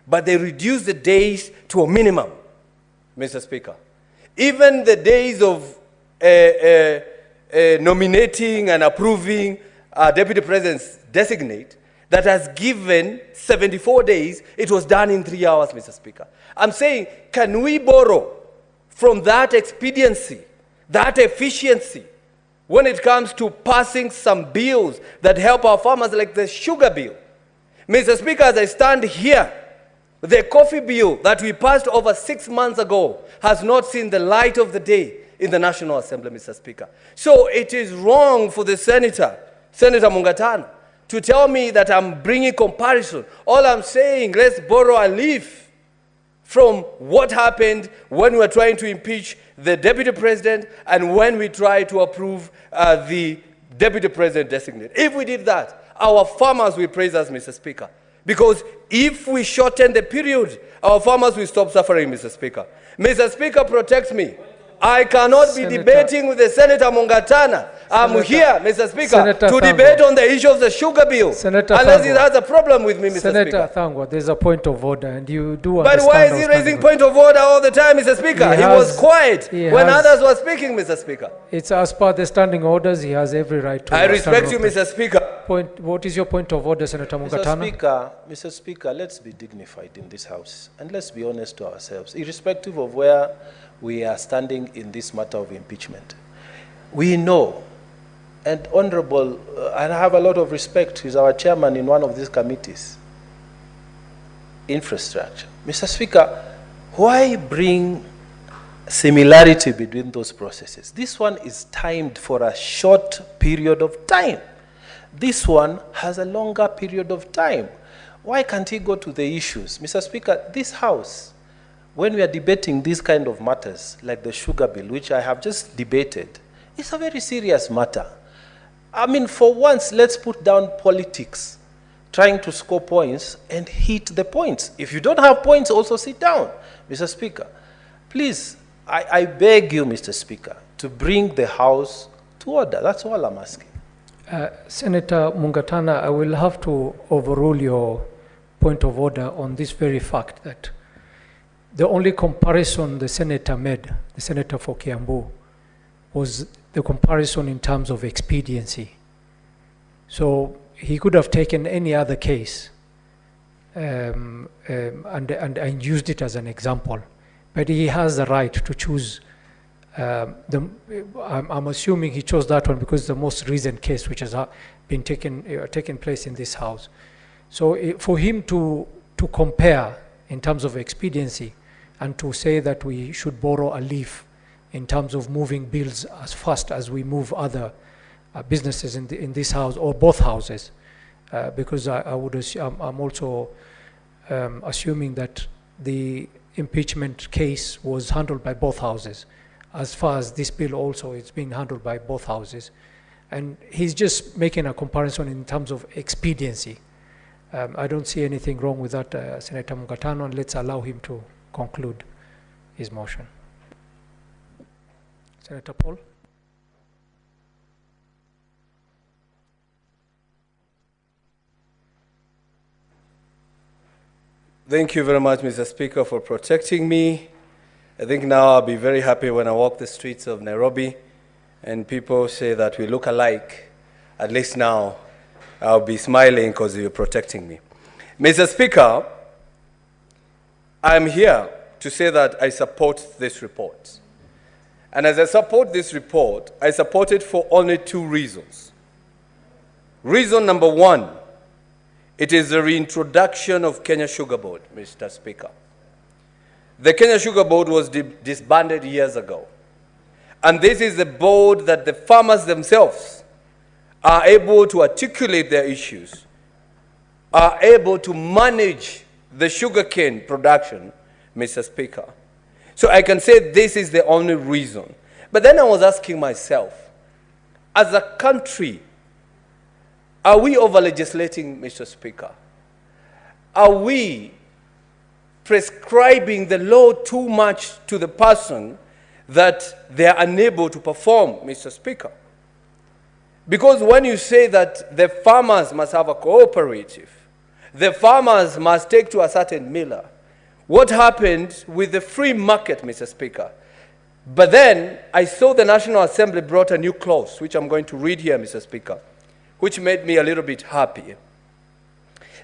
but they reduced the days to a minimum, Mr. Speaker. Even the days of nominating and approving deputy presidents designate that has given 74 days, it was done in 3 hours, Mr. Speaker. I'm saying, can we borrow from that expediency, that efficiency, when it comes to passing some bills that help our farmers, like the sugar bill? Mr. Speaker, as I stand here, the coffee bill that we passed over 6 months ago has not seen the light of the day in the National Assembly, Mr. Speaker. So it is wrong for the Senator Mungatana, to tell me that I'm bringing comparison. All I'm saying, let's borrow a leaf from what happened when we were trying to impeach the deputy president and when we tried to approve the deputy president designate. If we did that, our farmers will praise us, Mr. Speaker. Because if we shorten the period, our farmers will stop suffering, Mr. Speaker. Mr. Speaker, protect me. I cannot be debating with the Senator Mungatana. I'm here, Mr. Speaker, to debate on the issue of the sugar bill. Unless he has a problem with me, Mr. Speaker. Senator Thangwa, there's a point of order, and you do understand. But why is he raising point of order all the time, Mr. Speaker? He was quiet when others were speaking, Mr. Speaker. It's as per the standing orders. He has every right to. I respect you, Mr. Speaker. What is your point of order, Senator Mungatana? Mr. Speaker, let's be dignified in this House, and let's be honest to ourselves, irrespective of where we are standing in this matter of impeachment. We know, and Honorable, I have a lot of respect, he's our chairman in one of these committees, infrastructure. Mr. Speaker, why bring similarity between those processes? This one is timed for a short period of time. This one has a longer period of time. Why can't he go to the issues? Mr. Speaker, this House, when we are debating these kind of matters, like the sugar bill, which I have just debated, it's a very serious matter. I mean, for once, let's put down politics, trying to score points, and hit the points. If you don't have points, also sit down. Mr. Speaker, please, I beg you, Mr. Speaker, to bring the House to order. That's all I'm asking. Senator Mungatana, I will have to overrule your point of order on this very fact that the only comparison the senator made, the senator for Kiambu, was the comparison in terms of expediency. So he could have taken any other case and used it as an example, but he has the right to choose. I'm assuming he chose that one because it's the most recent case which has been taken place in this House. So for him to compare in terms of expediency and to say that we should borrow a leaf in terms of moving bills as fast as we move other businesses in this House or both houses, because I'm also assuming that the impeachment case was handled by both houses. As far as this bill also, it's being handled by both houses. And he's just making a comparison in terms of expediency. I don't see anything wrong with that, Senator Mungatana, and let's allow him to conclude his motion. Senator Paul? Thank you very much, Mr. Speaker, for protecting me. I think now I'll be very happy when I walk the streets of Nairobi and people say that we look alike. At least now I'll be smiling because you're protecting me. Mr. Speaker, I'm here to say that I support this report. And as I support this report, I support it for only two reasons. Reason number one, it is the reintroduction of Kenya Sugar Board, Mr. Speaker. The Kenya Sugar Board was disbanded years ago. And this is the board that the farmers themselves are able to articulate their issues, are able to manage the sugarcane production, Mr. Speaker. So I can say this is the only reason. But then I was asking myself, as a country, are we over-legislating, Mr. Speaker? Are we prescribing the law too much to the person that they are unable to perform, Mr. Speaker? Because when you say that the farmers must have a cooperative, the farmers must take to a certain miller. What happened with the free market, Mr. Speaker? But then I saw the National Assembly brought a new clause, which I'm going to read here, Mr. Speaker, which made me a little bit happy.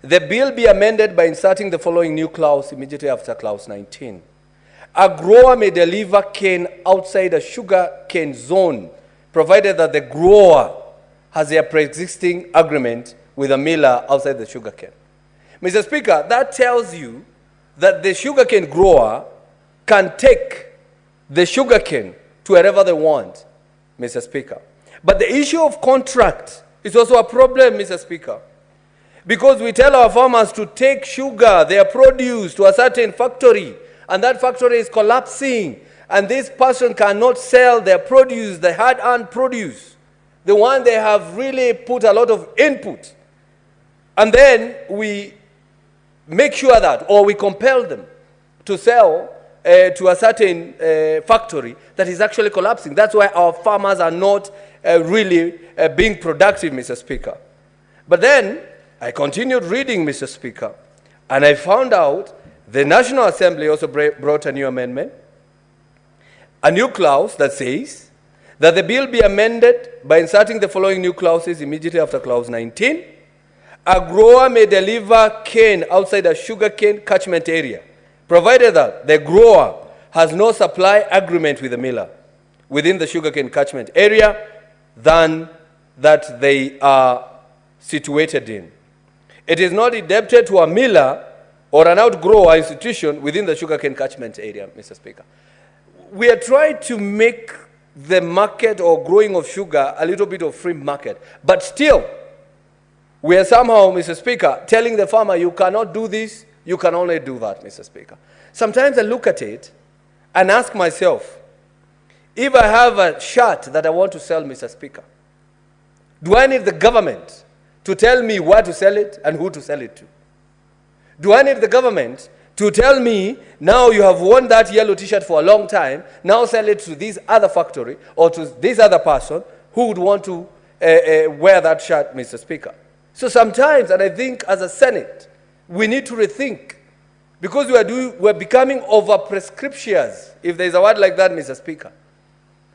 The bill be amended by inserting the following new clause immediately after clause 19. A grower may deliver cane outside a sugar cane zone, provided that the grower has a pre-existing agreement with a miller outside the sugar cane. Mr. Speaker, that tells you that the sugarcane grower can take the sugarcane to wherever they want, Mr. Speaker. But the issue of contract is also a problem, Mr. Speaker, because we tell our farmers to take sugar, their produce, to a certain factory, and that factory is collapsing, and this person cannot sell their produce, the hard-earned produce, the one they have really put a lot of input. And then we make sure that, or we compel them to sell to a certain factory that is actually collapsing. That's why our farmers are not really being productive, Mr. Speaker. But then I continued reading, Mr. Speaker, and I found out the National Assembly also brought a new amendment, a new clause that says that the bill be amended by inserting the following new clauses immediately after clause 19. A grower may deliver cane outside a sugarcane catchment area, provided that the grower has no supply agreement with the miller within the sugarcane catchment area than that they are situated in. It is not indebted to a miller or an outgrower institution within the sugarcane catchment area, Mr. Speaker. We are trying to make the market or growing of sugar a little bit of free market, but still, we are somehow, Mr. Speaker, telling the farmer, you cannot do this, you can only do that, Mr. Speaker. Sometimes I look at it and ask myself, if I have a shirt that I want to sell, Mr. Speaker, do I need the government to tell me where to sell it and who to sell it to? Do I need the government to tell me, now you have worn that yellow t-shirt for a long time, now sell it to this other factory or to this other person who would want to wear that shirt, Mr. Speaker? So sometimes, and I think as a Senate, we need to rethink, because we're becoming over-prescriptious, if there's a word like that, Mr. Speaker.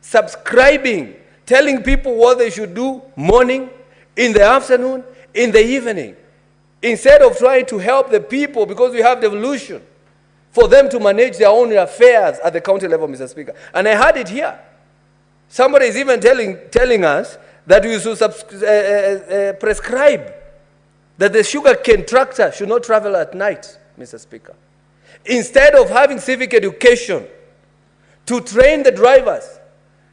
Subscribing, telling people what they should do morning, in the afternoon, in the evening, instead of trying to help the people, because we have devolution, for them to manage their own affairs at the county level, Mr. Speaker. And I heard it here. Somebody is even telling us that we should prescribe that the sugarcane tractor should not travel at night, Mr. Speaker. Instead of having civic education to train the drivers,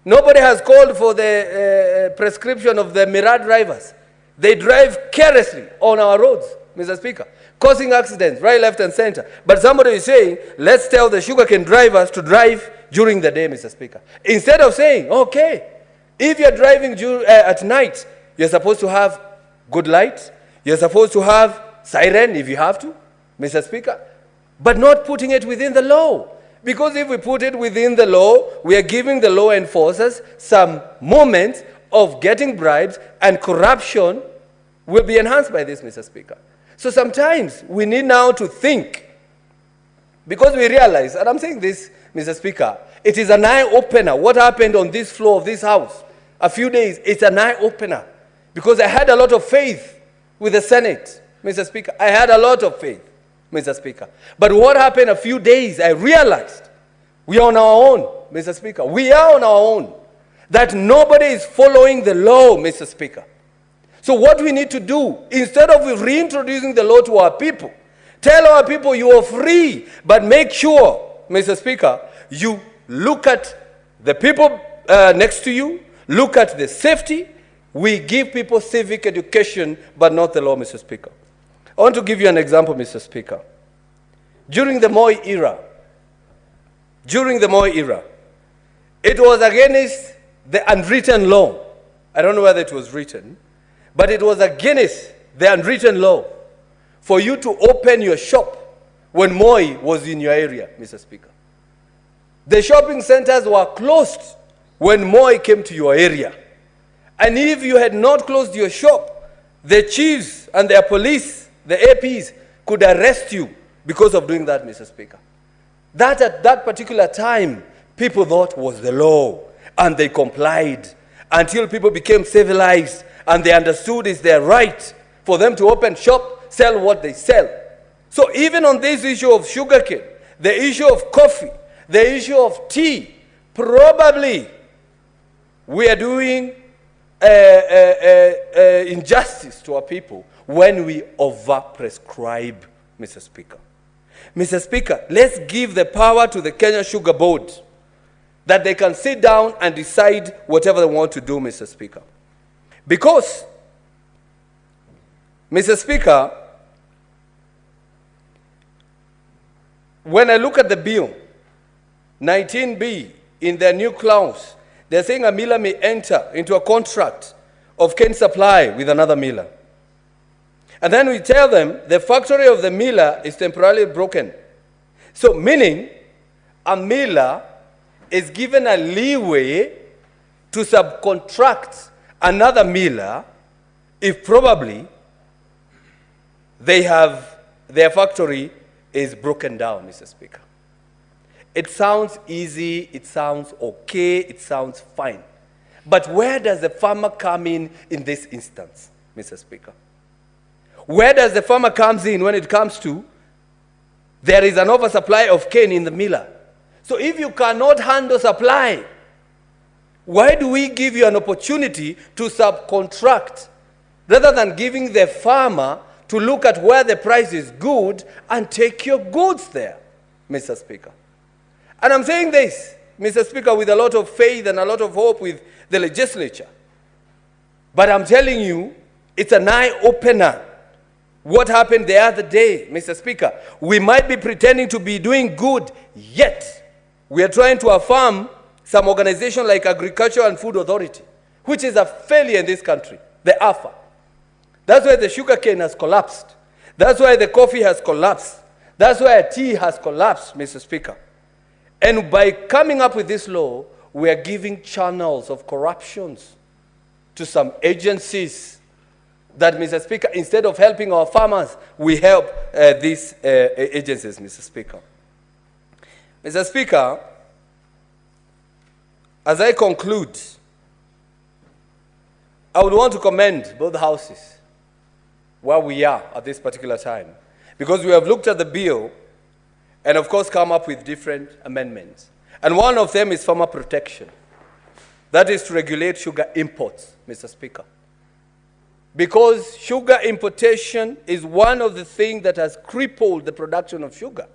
nobody has called for the prescription of the mirror drivers. They drive carelessly on our roads, Mr. Speaker, causing accidents right, left, and center. But somebody is saying, let's tell the sugarcane drivers to drive during the day, Mr. Speaker. Instead of saying, okay, if you're driving at night, you're supposed to have good light. You're supposed to have siren if you have to, Mr. Speaker, but not putting it within the law. Because if we put it within the law, we are giving the law enforcers some moments of getting bribes, and corruption will be enhanced by this, Mr. Speaker. So sometimes we need now to think, because we realize, and I'm saying this, Mr. Speaker, it is an eye-opener. What happened on this floor of this house a few days, it's an eye-opener. Because I had a lot of faith with the Senate, Mr. Speaker. I had a lot of faith, Mr. Speaker. But what happened a few days, I realized we are on our own, Mr. Speaker. We are on our own. That nobody is following the law, Mr. Speaker. So what we need to do, instead of reintroducing the law to our people, tell our people you are free, but make sure, Mr. Speaker, you look at the people next to you, look at the safety. We give people civic education, but not the law, Mr. Speaker. I want to give you an example, Mr. Speaker. During the Moi era, it was against the unwritten law. I don't know whether it was written, but it was against the unwritten law for you to open your shop when Moi was in your area, Mr. Speaker. The shopping centers were closed when Moi came to your area. And if you had not closed your shop, the chiefs and their police the APs could arrest you because of doing that, Mr. Speaker. That at that particular time, people thought was the law, and they complied until people became civilized and they understood it's their right for them to open shop, sell what they sell. So even on this issue of sugarcane, the issue of coffee, the issue of tea, probably we are doing injustice to our people when we over-prescribe, Mr. Speaker. Mr. Speaker, let's give the power to the Kenya Sugar Board that they can sit down and decide whatever they want to do, Mr. Speaker. Because, Mr. Speaker, when I look at the bill, 19B, in their new clause, they're saying a miller may enter into a contract of cane supply with another miller. And then we tell them the factory of the miller is temporarily broken. So meaning a miller is given a leeway to subcontract another miller if probably their factory is broken down, Mr. Speaker. It sounds easy, it sounds okay, it sounds fine. But where does the farmer come in this instance, Mr. Speaker? Where does the farmer comes in when it comes to there is an oversupply of cane in the miller? So if you cannot handle supply, why do we give you an opportunity to subcontract rather than giving the farmer to look at where the price is good and take your goods there, Mr. Speaker? And I'm saying this, Mr. Speaker, with a lot of faith and a lot of hope with the legislature. But I'm telling you, it's an eye-opener. What happened the other day, Mr. Speaker? We might be pretending to be doing good, yet we are trying to affirm some organization like Agriculture and Food Authority, which is a failure in this country, the AFA. That's why the sugar cane has collapsed. That's why the coffee has collapsed. That's why tea has collapsed, Mr. Speaker. And by coming up with this law, we are giving channels of corruptions to some agencies that, Mr. Speaker, instead of helping our farmers, we help these agencies, Mr. Speaker. Mr. Speaker, as I conclude, I would want to commend both houses where we are at this particular time, because we have looked at the bill and, of course, come up with different amendments. And one of them is farmer protection. That is to regulate sugar imports, Mr. Speaker. Because sugar importation is one of the things that has crippled the production of sugar.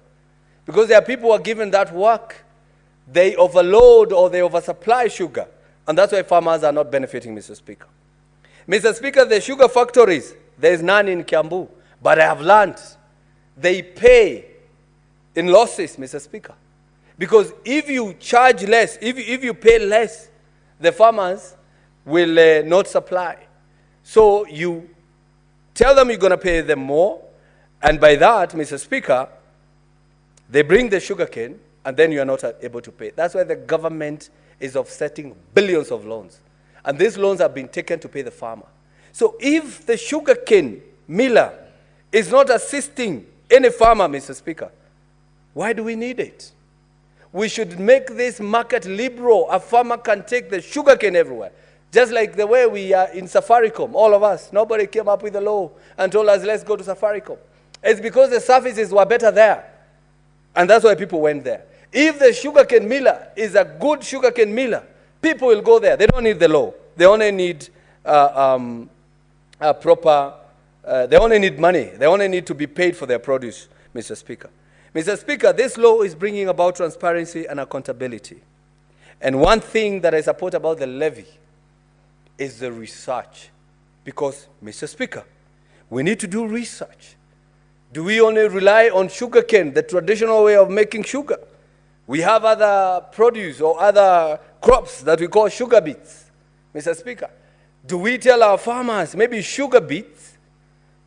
Because there are people who are given that work, they overload or they oversupply sugar. And that's why farmers are not benefiting, Mr. Speaker. Mr. Speaker, the sugar factories, there is none in Kiambu. But I have learned they pay in losses, Mr. Speaker. Because if you charge less, if you pay less, the farmers will not supply. So you tell them you're going to pay them more, and by that, Mr. Speaker, they bring the sugarcane, and then you are not able to pay. That's why the government is offsetting billions of loans. And these loans have been taken to pay the farmer. So if the sugarcane miller is not assisting any farmer, Mr. Speaker, why do we need it? We should make this market liberal. A farmer can take the sugarcane everywhere. Just like the way we are in Safaricom, all of us. Nobody came up with a law and told us, let's go to Safaricom. It's because the services were better there. And that's why people went there. If the sugarcane miller is a good sugarcane miller, people will go there. They don't need the law. They only need they only need money. They only need to be paid for their produce, Mr. Speaker. Mr. Speaker, this law is bringing about transparency and accountability. And one thing that I support about the levy is the research. Because, Mr. Speaker, we need to do research. Do we only rely on sugarcane, the traditional way of making sugar? We have other produce or other crops that we call sugar beets, Mr. Speaker. Do we tell our farmers, maybe sugar beets,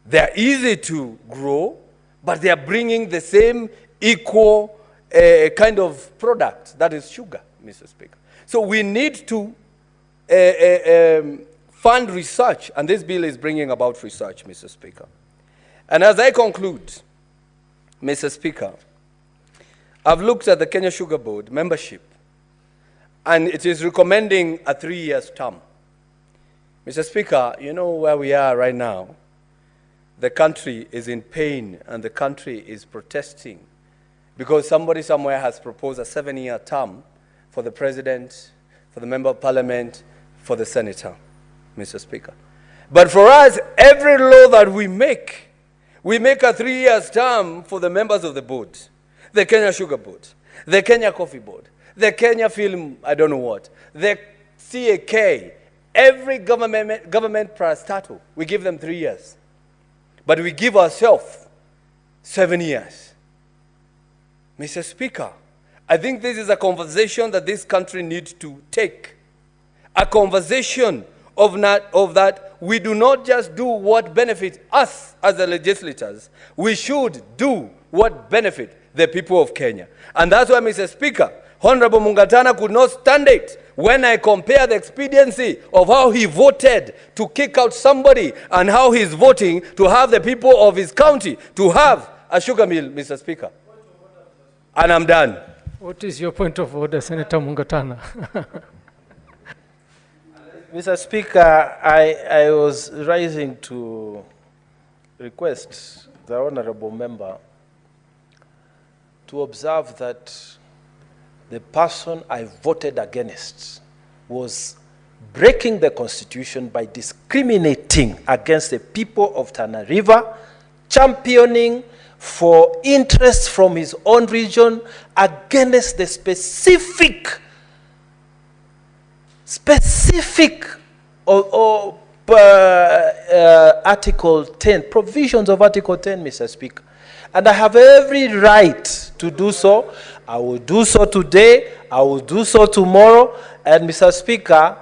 they're easy to grow, but they are bringing the same equal kind of product, that is sugar, Mr. Speaker. So we need to fund research, and this bill is bringing about research, Mr. Speaker. And as I conclude, Mr. Speaker, I've looked at the Kenya Sugar Board membership, and it is recommending a 3-year term. Mr. Speaker, you know where we are right now. The country is in pain, and the country is protesting because somebody somewhere has proposed a 7-year term for the president, for the member of parliament, for the senator, Mr. Speaker. But for us, every law that we make a 3-year term for the members of the board, the Kenya Sugar Board, the Kenya Coffee Board, the Kenya Film, I don't know what, the CAK, every government parastatal, we give them 3 years. But we give ourselves 7 years. Mr. Speaker, I think this is a conversation that this country needs to take. A conversation of that we do not just do what benefits us as the legislators. We should do what benefits the people of Kenya. And that's why, Mr. Speaker, Honorable Mungatana could not stand it when I compare the expediency of how he voted to kick out somebody and how he's voting to have the people of his county to have a sugar mill, Mr. Speaker. And I'm done. What is your point of order, Senator Mungatana? Mr. Speaker, I was rising to request the honorable member to observe that the person I voted against was breaking the constitution by discriminating against the people of Tana River, championing for interests from his own region against the specific Article 10, provisions of Article 10, Mr. Speaker. And I have every right to do so. I will do so today. I will do so tomorrow. And Mr. Speaker,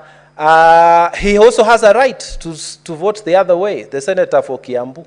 he also has a right to vote the other way, the senator for Kiambu.